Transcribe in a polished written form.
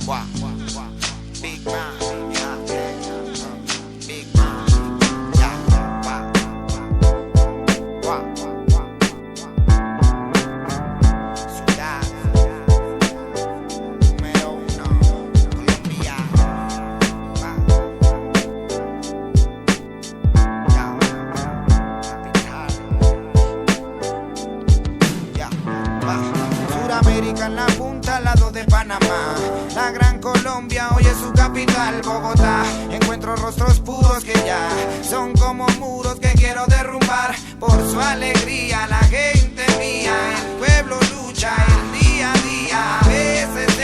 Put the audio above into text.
Big man, Big man, ciudad número 1, Colombia, Suramérica en la punta al lado de Panamá. La gran Colombia hoy es su capital, Bogotá. Encuentro rostros puros que ya son como muros que quiero derrumbar. Por su alegría la gente mía, el pueblo lucha el día a día. A veces